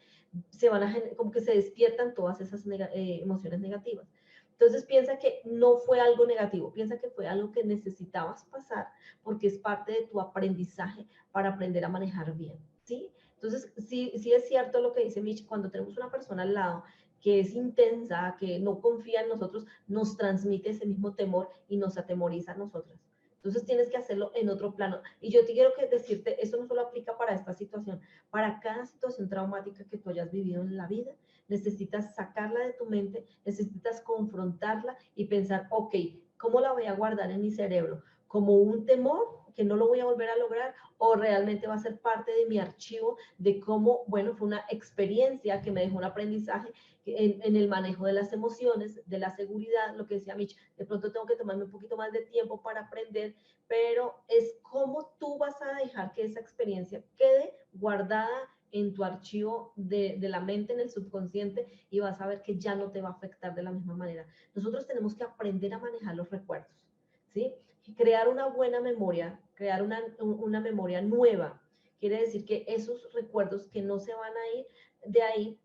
como que se despiertan todas esas emociones negativas. Entonces piensa que no fue algo negativo, piensa que fue algo que necesitabas pasar porque es parte de tu aprendizaje para aprender a manejar bien, ¿sí? Entonces, sí es cierto lo que dice Mitch, cuando tenemos una persona al lado que es intensa, que no confía en nosotros, nos transmite ese mismo temor y nos atemoriza a nosotras. Entonces tienes que hacerlo en otro plano. Y yo te quiero decirte, eso no solo aplica para esta situación, para cada situación traumática que tú hayas vivido en la vida, necesitas sacarla de tu mente, necesitas confrontarla y pensar, ok, ¿cómo la voy a guardar en mi cerebro? ¿Como un temor que no lo voy a volver a lograr o realmente va a ser parte de mi archivo de cómo, bueno, fue una experiencia que me dejó un aprendizaje en el manejo de las emociones, de la seguridad, lo que decía Mitch, de pronto tengo que tomarme un poquito más de tiempo para aprender, pero es cómo tú vas a dejar que esa experiencia quede guardada en tu archivo de la mente, en el subconsciente, y vas a ver que ya no te va a afectar de la misma manera. Nosotros tenemos que aprender a manejar los recuerdos, ¿sí? Crear una buena memoria, crear una memoria nueva, quiere decir que esos recuerdos que no se van a ir de ahí,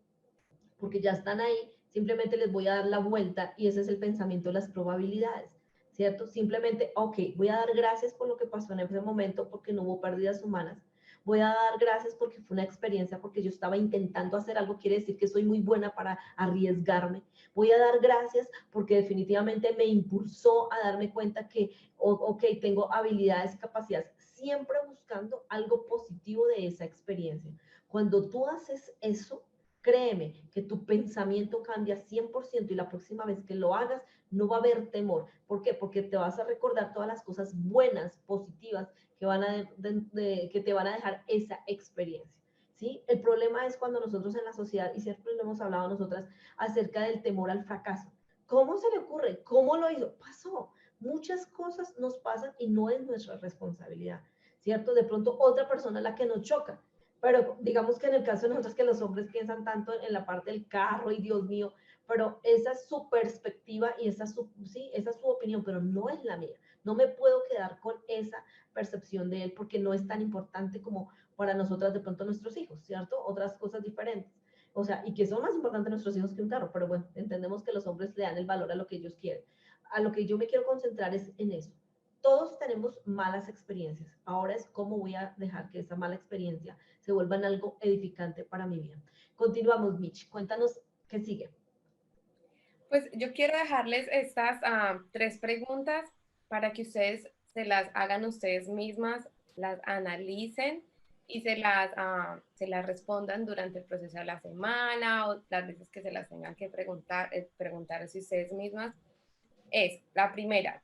porque ya están ahí, simplemente les voy a dar la vuelta y ese es el pensamiento de las probabilidades, ¿cierto? Simplemente, ok, voy a dar gracias por lo que pasó en ese momento porque no hubo pérdidas humanas, voy a dar gracias porque fue una experiencia, porque yo estaba intentando hacer algo, quiere decir que soy muy buena para arriesgarme, voy a dar gracias porque definitivamente me impulsó a darme cuenta que, ok, tengo habilidades y capacidades. siempre buscando algo positivo de esa experiencia. Cuando tú haces eso, créeme que tu pensamiento cambia 100% y la próxima vez que lo hagas no va a haber temor. ¿Por qué? Porque te vas a recordar todas las cosas buenas, positivas que te van a dejar esa experiencia. ¿Sí? El problema es cuando nosotros en la sociedad, y siempre lo hemos hablado nosotras, acerca del temor al fracaso. ¿Cómo se le ocurre? ¿Cómo lo hizo? Pasó. Muchas cosas nos pasan y no es nuestra responsabilidad, ¿cierto? De pronto otra persona es la que nos choca, pero digamos que en el caso de nosotros que los hombres piensan tanto en la parte del carro y Dios mío, pero esa es su perspectiva y sí, esa es su opinión, pero no es la mía. No me puedo quedar con esa percepción de él porque no es tan importante como para nosotras de pronto nuestros hijos, ¿cierto? Otras cosas diferentes. O sea, y que son más importantes nuestros hijos que un carro, pero bueno, entendemos que los hombres le dan el valor a lo que ellos quieren. A lo que yo me quiero concentrar es en eso. Todos tenemos malas experiencias. Ahora es cómo voy a dejar que esa mala experiencia se vuelva en algo edificante para mi vida. Continuamos, Mitch. Cuéntanos qué sigue. Pues yo quiero dejarles estas 3 preguntas para que ustedes se las hagan ustedes mismas, las analicen y se las respondan durante el proceso de la semana o las veces que se las tengan que preguntar si ustedes mismas. Es la primera.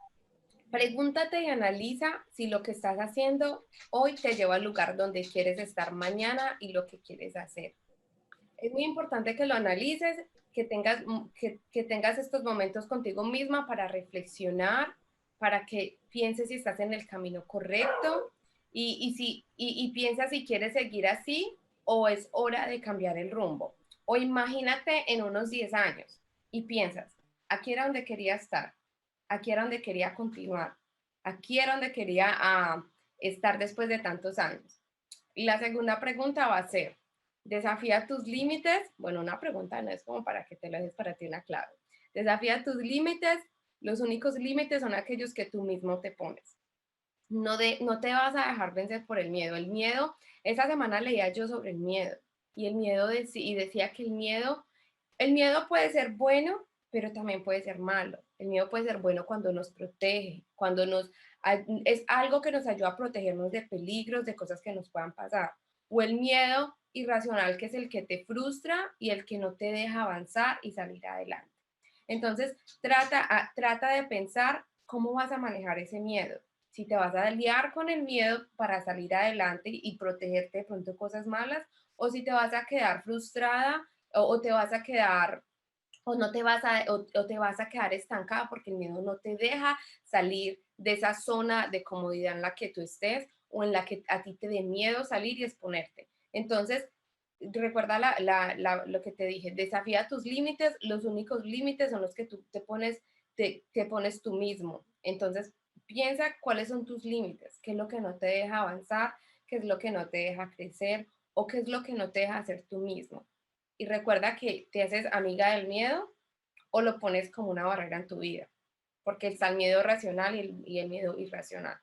Pregúntate y analiza si lo que estás haciendo hoy te lleva al lugar donde quieres estar mañana y lo que quieres hacer. Es muy importante que lo analices, que tengas estos momentos contigo misma para reflexionar, para que pienses si estás en el camino correcto y piensa si quieres seguir así o es hora de cambiar el rumbo. O imagínate en unos 10 años y piensas, aquí era donde quería estar, aquí era donde quería continuar, aquí era donde quería estar después de tantos años. Y la segunda pregunta va a ser, desafía tus límites. Bueno, una pregunta no es como para que te lo dejes para ti una clave. Desafía tus límites. Los únicos límites son aquellos que tú mismo te pones. No te vas a dejar vencer por el miedo. El miedo, esa semana leía yo sobre el miedo y el miedo y decía que el miedo puede ser bueno, pero también puede ser malo. El miedo puede ser bueno cuando nos protege, es algo que nos ayuda a protegernos de peligros, de cosas que nos puedan pasar. O el miedo irracional, que es el que te frustra y el que no te deja avanzar y salir adelante. Entonces, trata de pensar cómo vas a manejar ese miedo. Si te vas a liar con el miedo para salir adelante y protegerte de pronto cosas malas, o si te vas a quedar frustrada o te vas a quedar o no te vas o te vas a quedar estancada porque el miedo no te deja salir de esa zona de comodidad en la que tú estés o en la que a ti te dé miedo salir y exponerte. Entonces, recuerda lo que te dije, desafía tus límites, los únicos límites son los que tú te pones tú mismo. Entonces, piensa cuáles son tus límites, qué es lo que no te deja avanzar, qué es lo que no te deja crecer o qué es lo que no te deja ser tú mismo. Y recuerda que te haces amiga del miedo o lo pones como una barrera en tu vida, porque está el miedo racional y el miedo irracional.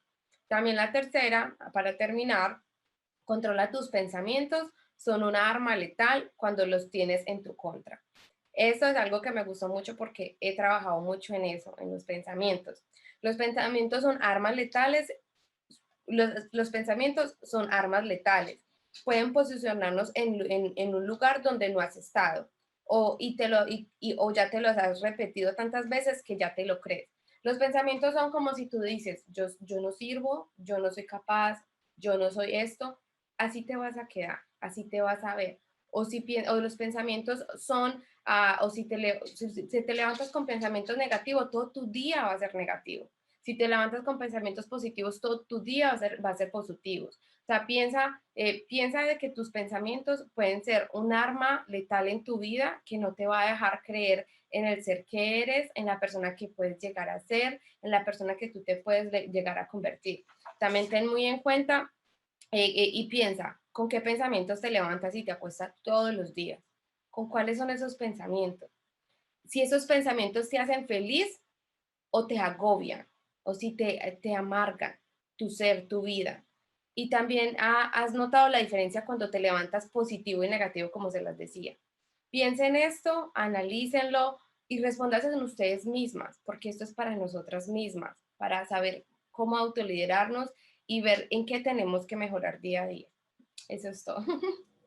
También la tercera, para terminar, controla tus pensamientos, son una arma letal cuando los tienes en tu contra. Eso es algo que me gustó mucho porque he trabajado mucho en eso, en los pensamientos. Los pensamientos son armas letales, los pensamientos son armas letales. Pueden posicionarnos en un lugar donde no has estado o ya te los has repetido tantas veces que ya te lo crees. Los pensamientos son como si tú dices, yo no sirvo, yo no soy capaz, yo no soy esto, así te vas a quedar, así te vas a ver. O los pensamientos son, o si te levantas con pensamientos negativos, todo tu día va a ser negativo. Si te levantas con pensamientos positivos, todo tu día va a ser positivo. O sea, piensa de que tus pensamientos pueden ser un arma letal en tu vida que no te va a dejar creer en el ser que eres, en la persona que puedes llegar a ser, en la persona que tú te puedes llegar a convertir. También ten muy en cuenta y piensa, ¿con qué pensamientos te levantas y te acuestas todos los días? ¿Con cuáles son esos pensamientos? Si esos pensamientos te hacen feliz o te agobian, o si te amargan tu ser, tu vida. Y también has notado la diferencia cuando te levantas positivo y negativo, como se las decía. Piensen esto, analícenlo y respondan en ustedes mismas, porque esto es para nosotras mismas, para saber cómo autoliderarnos y ver en qué tenemos que mejorar día a día. Eso es todo.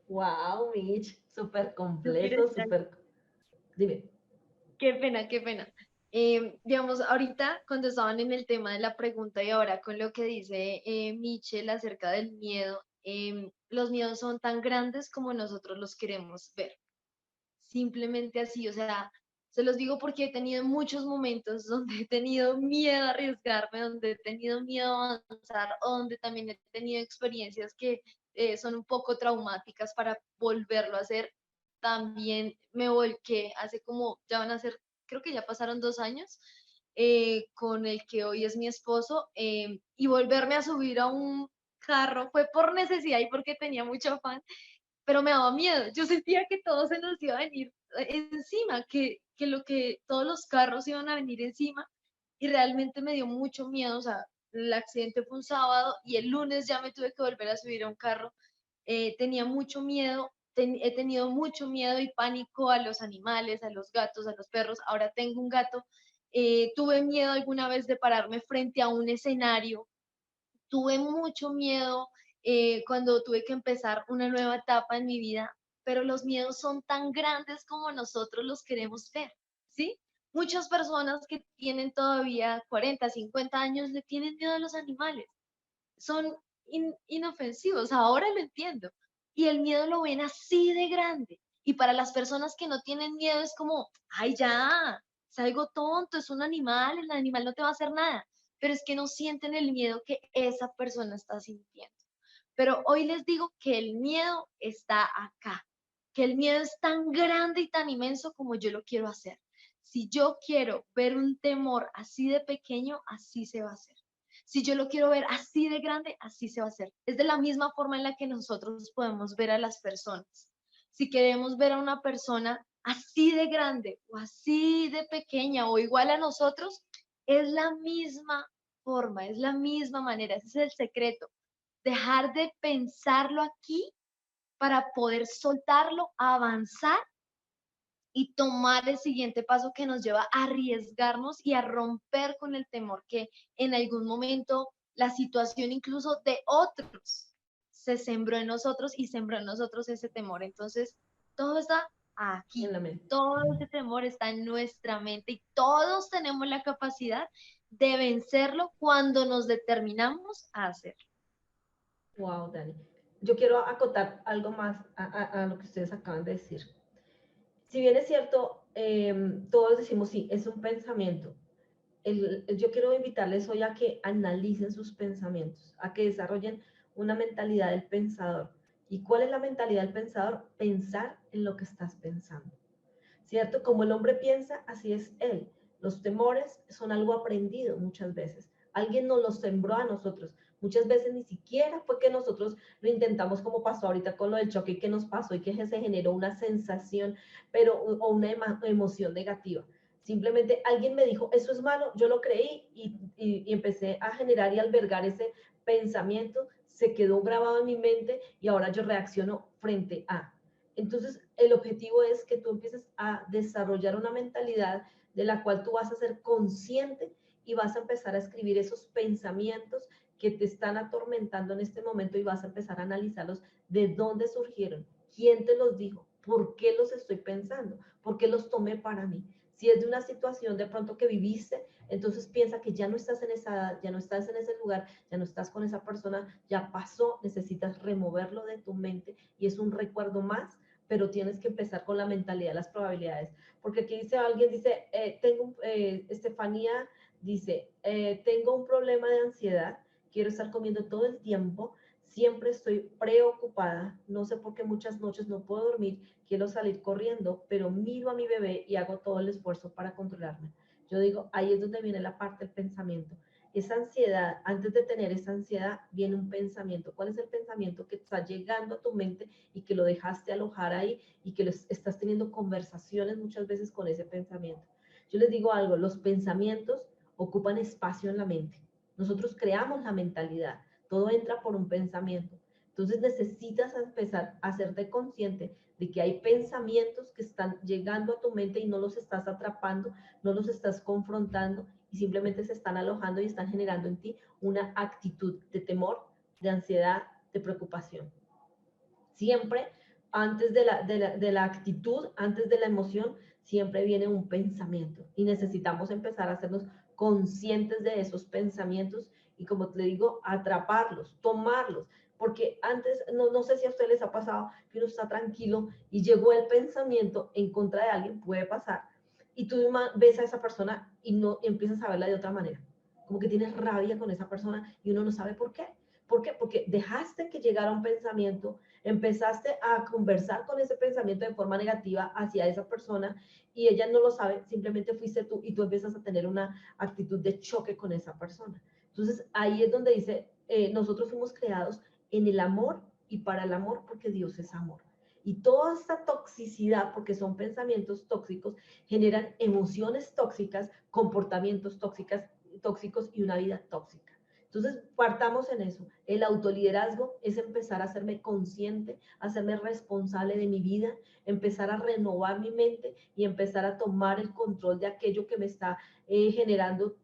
Wow, Mitch, súper Mira, completo, súper... Dime. qué pena, qué pena. Digamos, ahorita cuando estaban en el tema de la pregunta y ahora con lo que dice Michelle acerca del miedo, los miedos son tan grandes como nosotros los queremos ver. Simplemente así, o sea, se los digo porque he tenido muchos momentos donde he tenido miedo a arriesgarme, donde he tenido miedo a avanzar, o donde también he tenido experiencias que son un poco traumáticas para volverlo a hacer. También me volqué hace como, ya van a ser, creo que ya pasaron 2 años, con el que hoy es mi esposo, y volverme a subir a un carro fue por necesidad y porque tenía mucho afán, pero me daba miedo. Yo sentía que todo se nos iba a venir encima, que todos los carros iban a venir encima y realmente me dio mucho miedo. O sea, el accidente fue un sábado y el lunes ya me tuve que volver a subir a un carro. Tenía mucho miedo, he tenido mucho miedo y pánico a los animales, a los gatos, a los perros. Ahora tengo un gato. Tuve miedo alguna vez de pararme frente a un escenario, tuve mucho miedo cuando tuve que empezar una nueva etapa en mi vida, pero los miedos son tan grandes como nosotros los queremos ver, ¿sí? Muchas personas que tienen todavía 40, 50 años le tienen miedo a los animales, son inofensivos, ahora lo entiendo, y el miedo lo ven así de grande. Y para las personas que no tienen miedo es como, ay, ya, es algo tonto, es un animal, el animal no te va a hacer nada, pero es que no sienten el miedo que esa persona está sintiendo. Pero hoy les digo que el miedo está acá, que el miedo es tan grande y tan inmenso como yo lo quiero hacer. Si yo quiero ver un temor así de pequeño, así se va a hacer. Si yo lo quiero ver así de grande, así se va a hacer. Es de la misma forma en la que nosotros podemos ver a las personas. Si queremos ver a una persona así de grande o así de pequeña o igual a nosotros, es la misma forma, es la misma manera. Ese es el secreto. Dejar de pensarlo aquí para poder soltarlo, avanzar y tomar el siguiente paso que nos lleva a arriesgarnos y a romper con el temor que en algún momento la situación incluso de otros se sembró en nosotros y sembró en nosotros ese temor. Entonces, todo está En aquí, la mente. todo ese temor está en nuestra mente y todos tenemos la capacidad de vencerlo cuando nos determinamos a hacerlo. Wow, Dani. Yo quiero acotar algo más a lo que ustedes acaban de decir. Si bien es cierto, todos decimos sí, es un pensamiento. Yo quiero invitarles hoy a que analicen sus pensamientos, a que desarrollen una mentalidad del pensador. ¿Y cuál es la mentalidad del pensador? Pensar en lo que estás pensando. ¿Cierto? Como el hombre piensa, así es él. Los temores son algo aprendido muchas veces. Alguien nos los sembró a nosotros. Muchas veces ni siquiera fue que nosotros lo intentamos como pasó ahorita con lo del choque que nos pasó y que se generó una sensación, pero o una emoción negativa. Simplemente alguien me dijo, eso es malo, yo lo creí y empecé a generar y albergar ese pensamiento, se quedó grabado en mi mente y ahora yo reacciono frente a. Entonces, el objetivo es que tú empieces a desarrollar una mentalidad de la cual tú vas a ser consciente y vas a empezar a escribir esos pensamientos que te están atormentando en este momento y vas a empezar a analizarlos de dónde surgieron, quién te los dijo, por qué los estoy pensando, por qué los tomé para mí. Si es de una situación de pronto que viviste, entonces piensa que ya no estás en esa edad, ya no estás en ese lugar, ya no estás con esa persona, ya pasó, necesitas removerlo de tu mente y es un recuerdo más, pero tienes que empezar con la mentalidad de las probabilidades. Porque aquí dice alguien, dice, Estefanía dice, tengo un problema de ansiedad, quiero estar comiendo todo el tiempo, siempre estoy preocupada, no sé por qué muchas noches no puedo dormir, quiero salir corriendo, pero miro a mi bebé y hago todo el esfuerzo para controlarme. Yo digo, ahí es donde viene la parte del pensamiento. Esa ansiedad, antes de tener esa ansiedad, viene un pensamiento. ¿Cuál es el pensamiento que está llegando a tu mente y que lo dejaste alojar ahí y que estás teniendo conversaciones muchas veces con ese pensamiento? Yo les digo algo, los pensamientos ocupan espacio en la mente. Nosotros creamos la mentalidad, todo entra por un pensamiento. Entonces necesitas empezar a hacerte consciente de que hay pensamientos que están llegando a tu mente y no los estás atrapando, no los estás confrontando y simplemente se están alojando y están generando en ti una actitud de temor, de ansiedad, de preocupación. Siempre antes de la actitud, antes de la emoción, siempre viene un pensamiento y necesitamos empezar a hacernos conscientes de esos pensamientos y, como te digo, atraparlos, tomarlos, porque antes, no sé si a ustedes les ha pasado que uno está tranquilo y llegó el pensamiento en contra de alguien, puede pasar, y tú ves a esa persona y no empiezas a verla de otra manera, como que tienes rabia con esa persona y uno no sabe por qué. ¿Por qué? Porque dejaste que llegara un pensamiento, empezaste a conversar con ese pensamiento de forma negativa hacia esa persona y ella no lo sabe, simplemente fuiste tú y tú empiezas a tener una actitud de choque con esa persona. Entonces ahí es donde dice, nosotros fuimos creados en el amor y para el amor porque Dios es amor. Y toda esta toxicidad, porque son pensamientos tóxicos, generan emociones tóxicas, comportamientos tóxicos y una vida tóxica. Entonces, partamos en eso. El autoliderazgo es empezar a hacerme consciente, hacerme responsable de mi vida, empezar a renovar mi mente y empezar a tomar el control de aquello que me está generando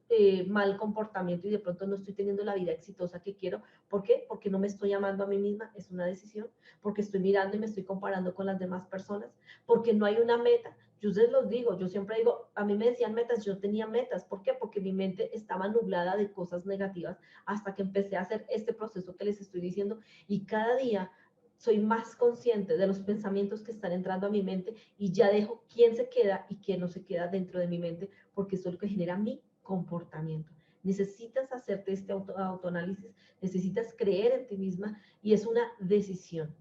mal comportamiento y de pronto no estoy teniendo la vida exitosa que quiero. ¿Por qué? Porque no me estoy amando a mí misma, es una decisión, porque estoy mirando y me estoy comparando con las demás personas, porque no hay una meta. Yo les los digo, yo siempre digo, a mí me decían metas, yo tenía metas. ¿Por qué? Porque mi mente estaba nublada de cosas negativas hasta que empecé a hacer este proceso que les estoy diciendo y cada día soy más consciente de los pensamientos que están entrando a mi mente y ya dejo quién se queda y quién no se queda dentro de mi mente porque eso es lo que genera mi comportamiento. Necesitas hacerte este autoanálisis, necesitas creer en ti misma y es una decisión,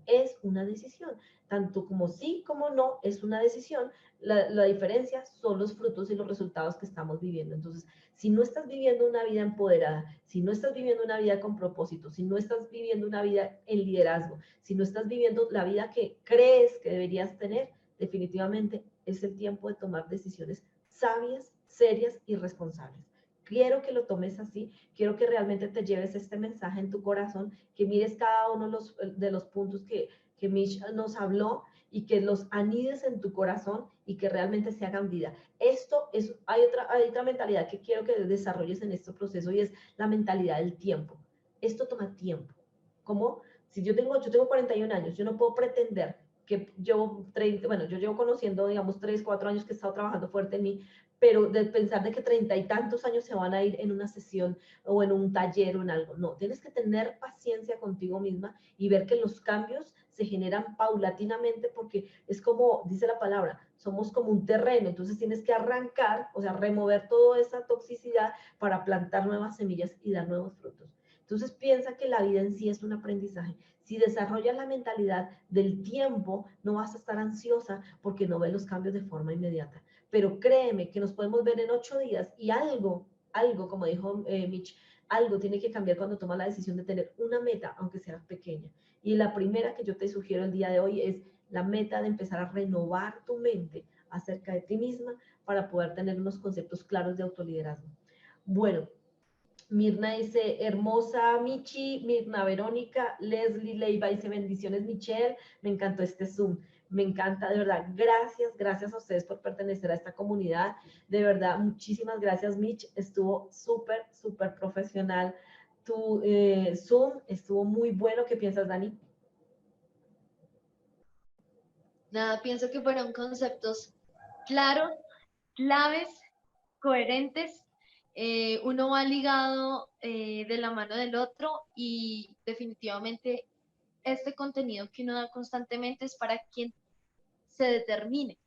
tanto como sí como no, es una decisión. La diferencia son los frutos y los resultados que estamos viviendo. Entonces, si no estás viviendo una vida empoderada, si no estás viviendo una vida con propósito, si no estás viviendo una vida en liderazgo, si no estás viviendo la vida que crees que deberías tener, definitivamente es el tiempo de tomar decisiones sabias, serias y responsables. Quiero que lo tomes así, quiero que realmente te lleves este mensaje en tu corazón, que mires cada uno de los puntos que Mitch nos habló y que los anides en tu corazón y que realmente se hagan vida. Hay otra mentalidad que quiero que desarrolles en este proceso y es la mentalidad del tiempo. Esto toma tiempo. ¿Cómo? Si yo tengo 41 años, yo no puedo pretender que yo llevo conociendo, digamos, 3, 4 años que he estado trabajando fuerte en mí, pero de pensar de que 30 y tantos años se van a ir en una sesión o en un taller o en algo. No, tienes que tener paciencia contigo misma y ver que los cambios se generan paulatinamente porque es como dice la palabra, somos como un terreno, entonces tienes que arrancar, o sea, remover toda esa toxicidad para plantar nuevas semillas y dar nuevos frutos. Entonces piensa que la vida en sí es un aprendizaje. Si desarrollas la mentalidad del tiempo, no vas a estar ansiosa porque no ves los cambios de forma inmediata. Pero créeme que nos podemos ver en 8 días y algo, como dijo Mitch, algo tiene que cambiar cuando tomas la decisión de tener una meta, aunque sea pequeña. Y la primera que yo te sugiero el día de hoy es la meta de empezar a renovar tu mente acerca de ti misma para poder tener unos conceptos claros de autoliderazgo. Bueno, Mirna dice, hermosa Michi, Mirna Verónica, Leslie Leiva dice, bendiciones Michelle, me encantó este Zoom, me encanta, de verdad, gracias a ustedes por pertenecer a esta comunidad, de verdad, muchísimas gracias Mich, estuvo súper profesional, tu Zoom estuvo muy bueno, ¿qué piensas Dani? Nada, pienso que fueron conceptos claros, claves, coherentes. Uno va ligado de la mano del otro y definitivamente este contenido que uno da constantemente es para quien se determine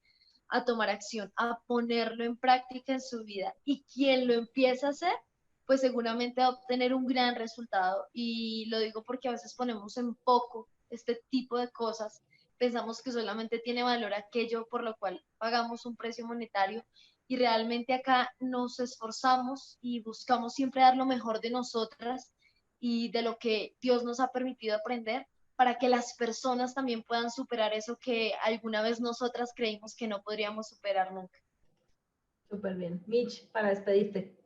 a tomar acción, a ponerlo en práctica en su vida. Y quien lo empieza a hacer, pues seguramente va a obtener un gran resultado. Y lo digo porque a veces ponemos en poco este tipo de cosas. Pensamos que solamente tiene valor aquello por lo cual pagamos un precio monetario y realmente acá nos esforzamos y buscamos siempre dar lo mejor de nosotras y de lo que Dios nos ha permitido aprender para que las personas también puedan superar eso que alguna vez nosotras creímos que no podríamos superar nunca. Súper bien. Mitch, para despedirte.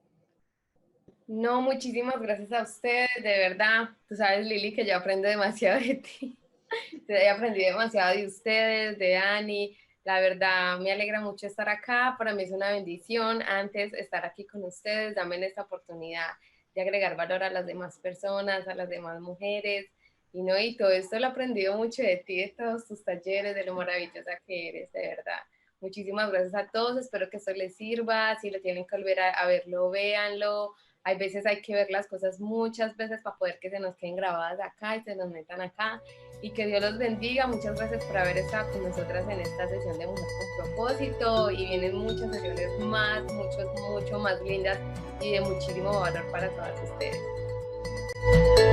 No, muchísimas gracias a ustedes, de verdad. Tú sabes, Lili, que yo aprendo demasiado de ti. He aprendido demasiado de ustedes, de Ani, La verdad, me alegra mucho estar acá. Para mí es una bendición antes estar aquí con ustedes. Dame esta oportunidad de agregar valor a las demás personas, a las demás mujeres. Y no, y todo esto lo he aprendido mucho de ti, de todos tus talleres, de lo maravillosa que eres, de verdad. Muchísimas gracias a todos. Espero que esto les sirva. Si lo tienen que volver a verlo, véanlo. Hay veces hay que ver las cosas muchas veces para poder que se nos queden grabadas acá y se nos metan acá. Y que Dios los bendiga. Muchas gracias por haber estado con nosotras en esta sesión de Mujer con Propósito. Y vienen muchas sesiones más, mucho más lindas y de muchísimo valor para todas ustedes.